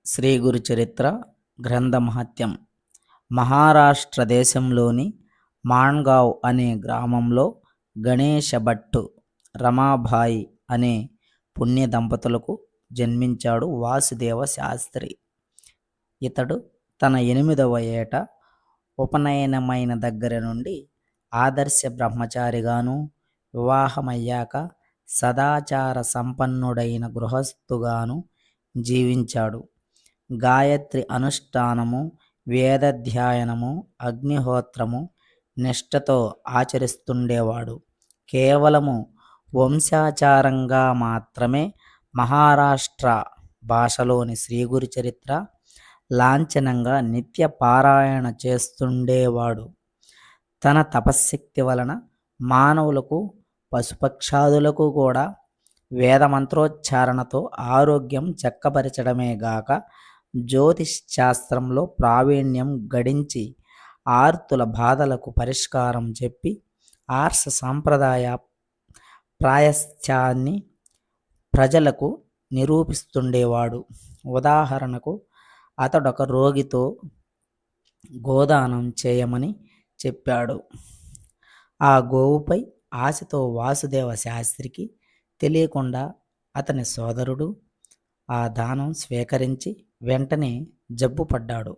శ్రీ గురు చరిత్ర గ్రంథ మహత్యం. మహారాష్ట్ర దేశంలోని మాణ్గావ్ అనే గ్రామంలో గణేశ భట్టు, రమాబాయి అనే పుణ్య దంపతులకు జన్మించాడు వాసుదేవ శాస్త్రి. ఇతడు తన 8వ ఏట ఉపనయనమైన దగ్గర నుండి ఆదర్శ బ్రహ్మచారిగాను, వివాహమయ్యాక సదాచార సంపన్నుడైన గృహస్థుగాను జీవించాడు. గాయత్రి అనుష్ఠానము, వేదాధ్యయనము, అగ్నిహోత్రము నిష్ఠతో ఆచరిస్తుండేవాడు. కేవలము వంశాచారంగా మాత్రమే మహారాష్ట్ర భాషలోని శ్రీగురు చరిత్ర లాంఛనంగా నిత్య పారాయణ చేస్తుండేవాడు. తన తపశ్శక్తి వలన మానవులకు, పశుపక్షాదులకు కూడా వేదమంత్రోచ్చారణతో ఆరోగ్యం చక్కబరచడమే గాక జ్యోతిశ్శాస్త్రంలో ప్రావీణ్యం గడించి ఆర్తుల బాధలకు పరిష్కారం చెప్పి ఆర్ష సాంప్రదాయ ప్రాయశ్చాన్ని ప్రజలకు నిరూపిస్తుండేవాడు. ఉదాహరణకు, అతడొక రోగితో గోదానం చేయమని చెప్పాడు. ఆ గోవుపై ఆశతో వాసుదేవ శాస్త్రికి తెలియకుండా అతని సోదరుడు ఆ దానం స్వీకరించి వెంటనే జబ్బుపడ్డాడు.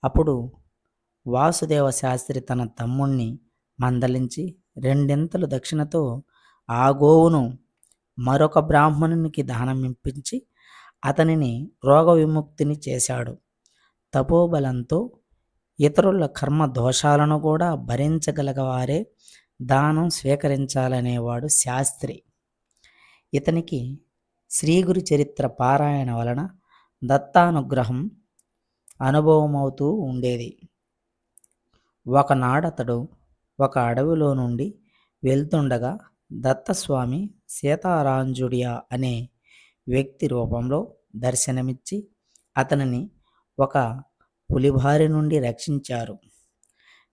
అప్పుడు వాసుదేవ శాస్త్రి తన తమ్ముణ్ణి మందలించి 2 దక్షిణతో ఆ గోవును మరొక బ్రాహ్మణునికి దానమిప్పించి అతనిని రోగ విముక్తిని చేశాడు. తపోబలంతో ఇతరుల కర్మ దోషాలను కూడా భరించగలగవారే దానం స్వీకరించాలనేవాడు శాస్త్రి. ఇతనికి శ్రీగురు చరిత్ర పారాయణ వలన దత్తానుగ్రహం అనుభవమవుతూ ఉండేది. ఒకనాడతడు ఒక అడవిలో నుండి వెళ్తుండగా దత్తస్వామి సీతారాంజుడియా అనే వ్యక్తి రూపంలో దర్శనమిచ్చి అతనిని ఒక పులిబారి నుండి రక్షించారు.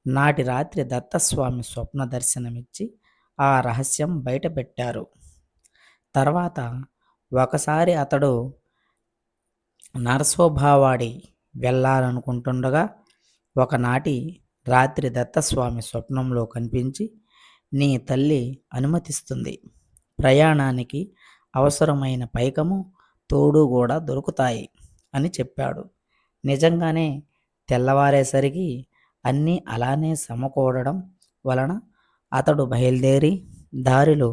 నాటి రాత్రి దత్తస్వామి స్వప్న దర్శనమిచ్చి ఆ రహస్యం బయటపెట్టారు. తర్వాత ఒకసారి అతడు నరసోభావాడి వెళ్ళాలనుకుంటుండగా ఒకనాటి రాత్రి దత్తస్వామి స్వప్నంలో కనిపించి, నీ తల్లి అనుమతిస్తుంది, ప్రయాణానికి అవసరమైన పైకము తోడు కూడా దొరుకుతాయి అని చెప్పాడు. నిజంగానే తెల్లవారేసరికి అన్నీ అలానే సమకూడడం వలన అతడు బయలుదేరి దారిలో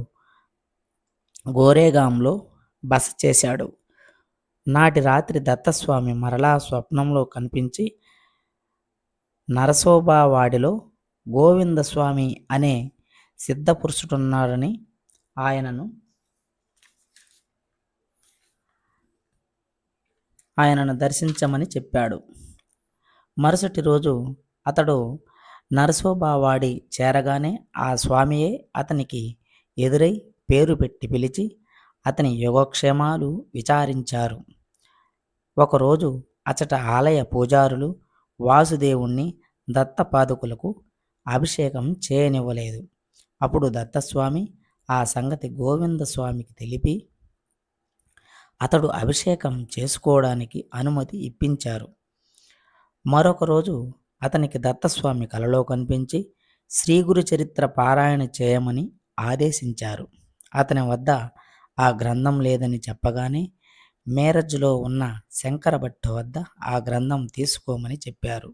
గోరేగాంలో బస చేశాడు. నాటి రాత్రి దత్తస్వామి మరలా స్వప్నంలో కనిపించి, నరసోబావాడిలో గోవిందస్వామి అనే సిద్ధపురుషుడున్నాడని ఆయనను దర్శించమని చెప్పాడు. మరుసటి రోజు అతడు నరసోబావాడి చేరగానే ఆ స్వామియే అతనికి ఎదురై పేరు పెట్టి పిలిచి అతని యోగక్షేమాలు విచారించారు. ఒకరోజు అచట ఆలయ పూజారులు వాసుదేవుణ్ణి దత్తపాదుకులకు అభిషేకం చేయనివ్వలేదు. అప్పుడు దత్తస్వామి ఆ సంగతి గోవిందస్వామికి తెలిపి అతడు అభిషేకం చేసుకోవడానికి అనుమతి ఇప్పించారు. మరొక రోజు అతనికి దత్తస్వామి కలలో కనిపించి శ్రీగురు చరిత్ర పారాయణ చేయమని ఆదేశించారు. అతని వద్ద ఆ గ్రంథం లేదని చెప్పగానే మేరజ్లో ఉన్న శంకర భట్టు వద్ద ఆ గ్రంథం తీసుకోమని చెప్పారు.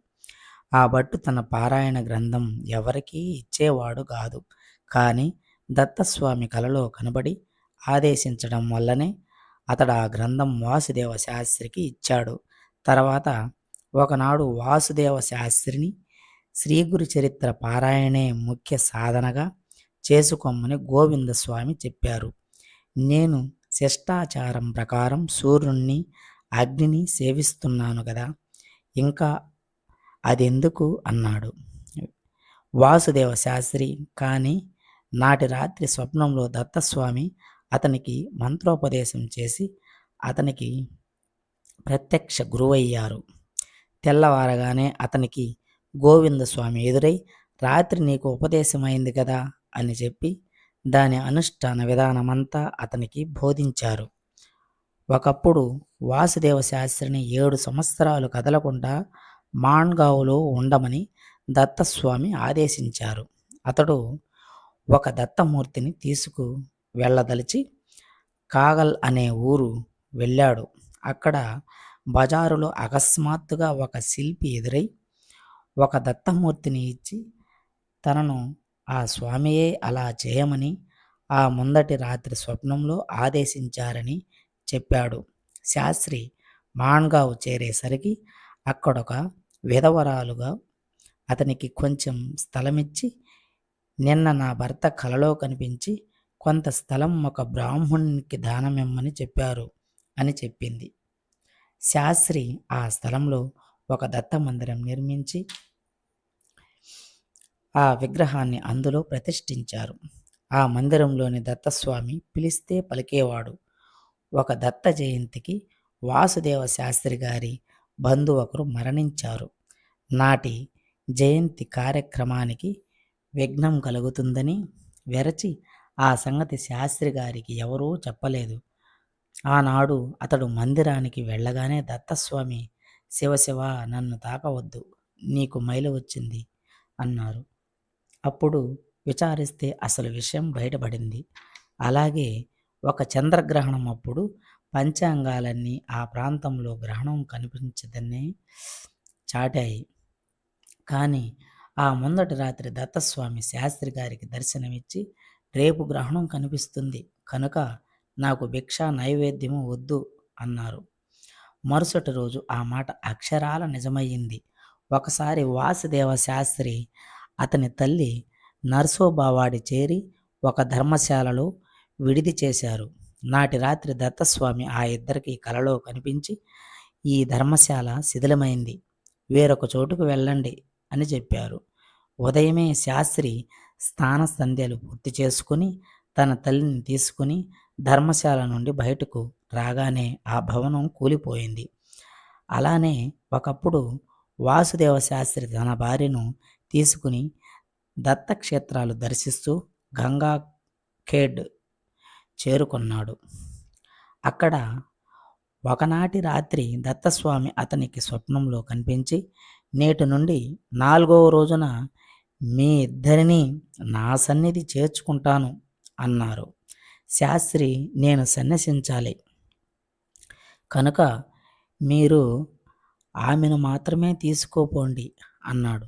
ఆ భట్టు తన పారాయణ గ్రంథం ఎవరికీ ఇచ్చేవాడు కాదు. కానీ దత్తస్వామి కలలో కనబడి ఆదేశించడం వల్లనే అతడు ఆ గ్రంథం వాసుదేవ శాస్త్రికి ఇచ్చాడు. తర్వాత ఒకనాడు వాసుదేవ శాస్త్రిని శ్రీగురు చరిత్ర పారాయణే ముఖ్య సాధనగా చేసుకోమని గోవిందస్వామి చెప్పారు. నేను శిష్టాచారం ప్రకారం సూర్యుణ్ణి, అగ్నిని సేవిస్తున్నాను కదా, ఇంకా అదెందుకు అన్నాడు వాసుదేవ శాస్త్రి. కానీ నాటి రాత్రి స్వప్నంలో దత్తస్వామి అతనికి మంత్రోపదేశం చేసి అతనికి ప్రత్యక్ష గురువయ్యారు. తెల్లవారగానే అతనికి గోవిందస్వామి ఎదురై రాత్రి నీకు ఉపదేశమైంది కదా అని చెప్పి దాని అనుష్ఠాన విధానమంతా అతనికి బోధించారు. ఒకప్పుడు వాసుదేవ శాస్త్రిని 7 సంవత్సరాలు కదలకుండా మాన్గావ్‌లో ఉండమని దత్తస్వామి ఆదేశించారు. అతడు ఒక దత్తమూర్తిని తీసుకు వెళ్ళదలిచి కాగల్ అనే ఊరు వెళ్ళాడు. అక్కడ బజారులో అకస్మాత్తుగా ఒక శిల్పి ఎదురై ఒక దత్తమూర్తిని ఇచ్చి తనను ఆ స్వామియే అలా చేయమని ఆ ముందటి రాత్రి స్వప్నంలో ఆదేశించారని చెప్పాడు. శాస్త్రి మాన్గావ్ చేరేసరికి అక్కడొక విధవరాలుగా అతనికి కొంచెం స్థలమిచ్చి, నిన్న నా భర్త కలలో కనిపించి కొంత స్థలం ఒక బ్రాహ్మణునికి దానమిమ్మని చెప్పారు అని చెప్పింది. శాస్త్రి ఆ స్థలంలో ఒక దత్త మందిరం నిర్మించి ఆ విగ్రహాన్ని అందులో ప్రతిష్ఠించారు. ఆ మందిరంలోని దత్తస్వామి పిలిస్తే పలికేవాడు. ఒక దత్త జయంతికి వాసుదేవ శాస్త్రి గారి బంధువు ఒకరు మరణించారు. నాటి జయంతి కార్యక్రమానికి విఘ్నం కలుగుతుందని వెరచి ఆ సంగతి శాస్త్రి గారికి ఎవరూ చెప్పలేదు. ఆనాడు అతడు మందిరానికి వెళ్ళగానే దత్తస్వామి, శివ శివ, నన్ను తాకవద్దు, నీకు మైలు వచ్చింది అన్నారు. అప్పుడు విచారిస్తే అసలు విషయం బయటపడింది. అలాగే ఒక చంద్రగ్రహణం అప్పుడు పంచాంగాలన్నీ ఆ ప్రాంతంలో గ్రహణం కనిపించదని చాటాయి. కానీ ఆ ముందటి రాత్రి దత్తస్వామి శాస్త్రి గారికి దర్శనమిచ్చి, రేపు గ్రహణం కనిపిస్తుంది కనుక నాకు భిక్ష నైవేద్యము వద్దు అన్నారు. మరుసటి రోజు ఆ మాట అక్షరాల నిజమయ్యింది. ఒకసారి వాసుదేవ శాస్త్రి అతని తల్లి నర్సోబావాడి చేరి ఒక ధర్మశాలలో విడిది చేశారు. నాటి రాత్రి దత్తస్వామి ఆ ఇద్దరికి కలలో కనిపించి, ఈ ధర్మశాల శిథిలమైంది, వేరొక చోటుకు వెళ్ళండి అని చెప్పారు. ఉదయమే శాస్త్రి స్నాన సంధ్యలు పూర్తి చేసుకుని తన తల్లిని తీసుకుని ధర్మశాల నుండి బయటకు రాగానే ఆ భవనం కూలిపోయింది. అలానే ఒకప్పుడు వాసుదేవ శాస్త్రి తన భార్యను తీసుకుని దత్తక్షేత్రాలు దర్శిస్తూ గంగా ఖేడ్ చేరుకున్నాడు. అక్కడ ఒకనాటి రాత్రి దత్తస్వామి అతనికి స్వప్నంలో కనిపించి, నేటి నుండి 4వ రోజున మీ ఇద్దరినీ నా సన్నిధి చేర్చుకుంటాను అన్నారు. శాస్త్రి, నేను సన్యసించాలి కనుక మీరు ఆమెను మాత్రమే తీసుకోపోండి అన్నాడు.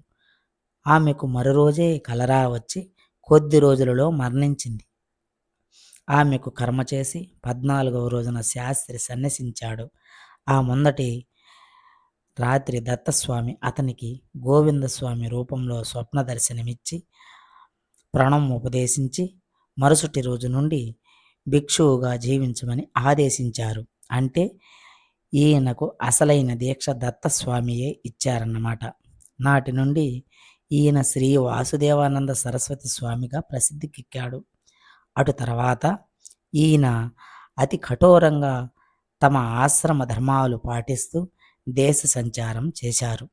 ఆమెకు మరో రోజే కలరా వచ్చి కొద్ది రోజులలో మరణించింది. ఆమెకు కర్మ చేసి 14వ రోజున శాస్త్రి సన్యసించాడు. ఆ ముందటి రాత్రి దత్తస్వామి అతనికి గోవిందస్వామి రూపంలో స్వప్న దర్శనమిచ్చి ప్రణం ఉపదేశించి మరుసటి రోజు నుండి భిక్షువుగా జీవించమని ఆదేశించారు. అంటే ఈయనకు అసలైన దీక్ష దత్తస్వామియే ఇచ్చారన్నమాట. నాటి నుండి ఈయన శ్రీ వాసుదేవానంద సరస్వతి స్వామిగా ప్రసిద్ధికెక్కాడు. అటు తర్వాత ఈయన అతి కఠోరంగా తమ ఆశ్రమ ధర్మాలు పాటిస్తూ దేశ సంచారం చేశారు.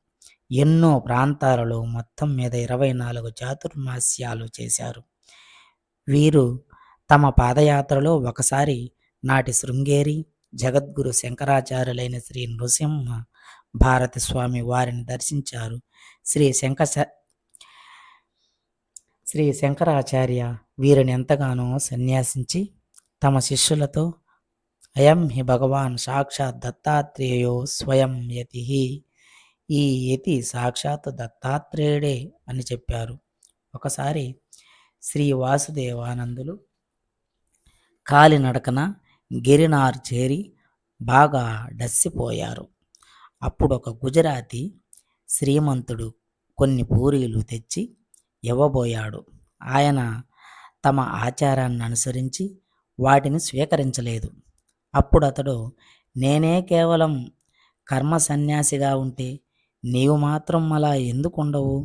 ఎన్నో ప్రాంతాలలో మొత్తం మీద 24 చాతుర్మాస్యాలు చేశారు. వీరు తమ పాదయాత్రలో ఒకసారి నాటి శృంగేరి జగద్గురు శంకరాచార్యులైన శ్రీ నృసింహ భారతి స్వామి వారిని దర్శించారు. శ్రీ శంకరాచార్య వీరిని ఎంతగానో సన్యాసించి తమ శిష్యులతో, అయం హి భగవాన్ సాక్షాత్ దత్తాత్రేయో స్వయం యతిః, ఈ యతి సాక్షాత్ దత్తాత్రేయుడే అని చెప్పారు. ఒకసారి శ్రీ వాసుదేవానందులు కాలినడకన గిరినార్ చేరి బాగా డస్సిపోయారు. అప్పుడు ఒక గుజరాతీ శ్రీమంతుడు కొన్ని పూరీలు తెచ్చి ఇవ్వబోయాడు. ఆయన తమ ఆచారాన్ని అనుసరించి వాటిని స్వీకరించలేదు. అప్పుడు అతడు, నేనే కేవలం కర్మ సన్యాసిగా ఉంటే నీవు మాత్రం అలా ఎందుకుండవు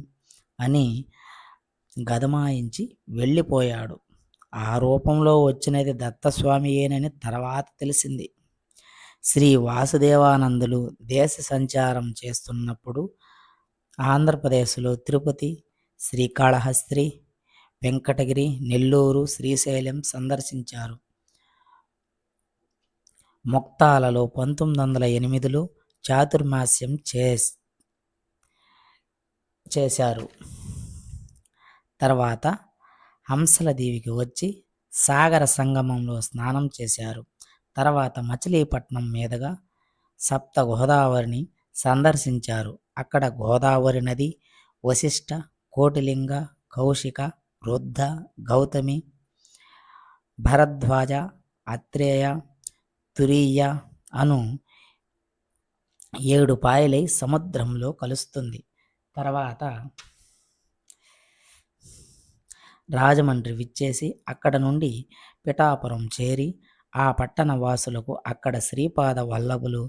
అని గదమాయించి వెళ్ళిపోయాడు. ఆ రూపంలో వచ్చినది దత్తస్వామియేనని తర్వాత తెలిసింది. శ్రీ వాసుదేవానందులు దేశ సంచారం చేస్తున్నప్పుడు ఆంధ్రప్రదేశ్లో తిరుపతి, శ్రీకాళహస్తి, వెంకటగిరి, నెల్లూరు, శ్రీశైలం సందర్శించారు. ముక్తాలలో 1908లో చాతుర్మాస్యం చేశారు. తర్వాత హంసల దీవికి వచ్చి సాగర సంగమంలో స్నానం చేశారు. తర్వాత మచిలీపట్నం మీదుగా సప్త గోదావరిని సందర్శించారు. అక్కడ గోదావరి నది, వశిష్ఠ, కోటిలింగ, కౌశిక, వృద్ధ, గౌతమి, భరద్వాజ, అత్రేయ, తురీయ అను 7 పాయలై సముద్రంలో కలుస్తుంది. తర్వాత రాజమండ్రి విచ్చేసి అక్కడ నుండి పిఠాపురం చేరి ఆ పట్టణ వాసులకు అక్కడ శ్రీపాద వల్లభులు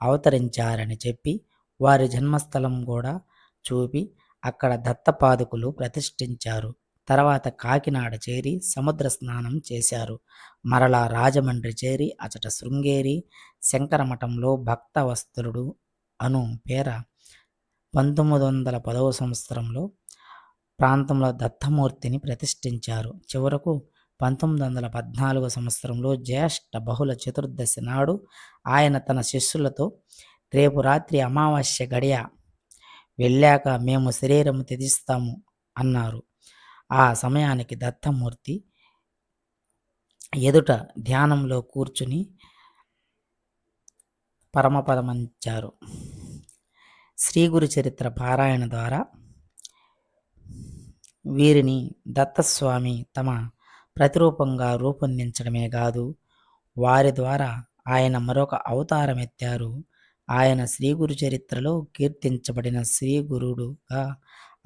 అవతరించారని చెప్పి వారి జన్మస్థలం కూడా చూపి అక్కడ దత్తపాదుకులు ప్రతిష్ఠించారు. తర్వాత కాకినాడ చేరి సముద్ర స్నానం చేశారు. మరలా రాజమండ్రి చేరి అచట శృంగేరి శంకరమఠంలో భక్తవత్సలుడు అను పేర 1910వ సంవత్సరంలో ప్రాంతంలో దత్తమూర్తిని ప్రతిష్ఠించారు. చివరకు 1914 సంవత్సరంలో జ్యేష్ఠ బహుళ చతుర్దశి నాడు ఆయన తన శిష్యులతో రేపు రాత్రి అమావాస్య గడియ వెళ్ళాక మేము శరీరం త్యజిస్తాము అన్నారు. ఆ సమయానికి దత్తమూర్తి ఎదుట ధ్యానంలో కూర్చుని పరమపదమంచారు. శ్రీ గురు చరిత్ర పారాయణ ద్వారా వీరిని దత్తస్వామి తమ ప్రతిరూపంగా రూపొందించడమే కాదు, వారి ద్వారా ఆయన మరొక అవతారం ఎత్తారు. ఆయన శ్రీ గురు చరిత్రలో కీర్తించబడిన శ్రీ గురుడుగా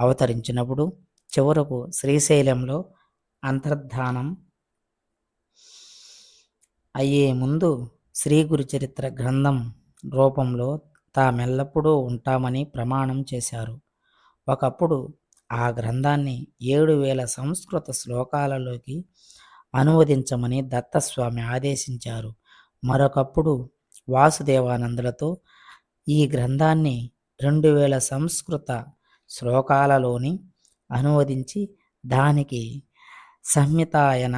అవతరించినప్పుడు చివరకు శ్రీశైలంలో అంతర్ధానం అయ్యే ముందు శ్రీ గురు చరిత్ర గ్రంథం రూపంలో తామెల్లప్పుడూ ఉంటామని ప్రమాణం చేశారు. ఒకప్పుడు ఆ గ్రంథాన్ని 7,000 సంస్కృత శ్లోకాలలోకి అనువదించమని దత్తస్వామి ఆదేశించారు. మరొకప్పుడు వాసుదేవానందులతో ఈ గ్రంథాన్ని 2,000 సంస్కృత శ్లోకాలలోని అనువదించి దానికి సంహితాయన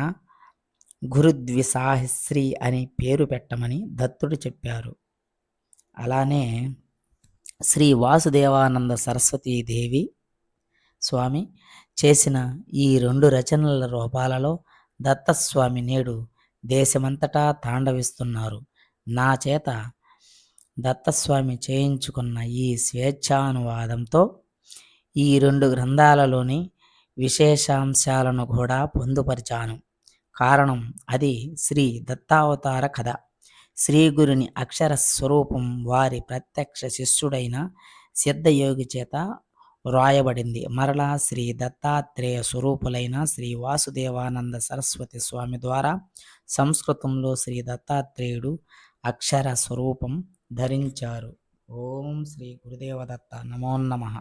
గురుద్విసాహస్రి అని పేరు పెట్టమని దత్తుడు చెప్పారు. అలానే శ్రీ వాసుదేవానంద సరస్వతీదేవి స్వామి చేసిన ఈ 2 రచనల రూపాలలో దత్తస్వామి నేడు దేశమంతటా తాండవిస్తున్నారు. నా చేత దత్తస్వామి చేయించుకున్న ఈ స్వేచ్ఛానువాదంతో ఈ 2 గ్రంథాలలోని విశేషాంశాలను కూడా పొందుపరిచాను. కారణం అది శ్రీ దత్తావతార కథ. శ్రీ గురుని అక్షర స్వరూపం వారి ప్రత్యక్ష శిష్యుడైన సిద్ధయోగి చేత వ్రాయబడింది. మరలా శ్రీ దత్తాత్రేయ స్వరూపులైన శ్రీ వాసుదేవానంద సరస్వతి స్వామి ద్వారా సంస్కృతంలో శ్రీ దత్తాత్రేయుడు అక్షర స్వరూపం ధరించారు. ఓం శ్రీ గురుదేవ దత్త నమో నమః.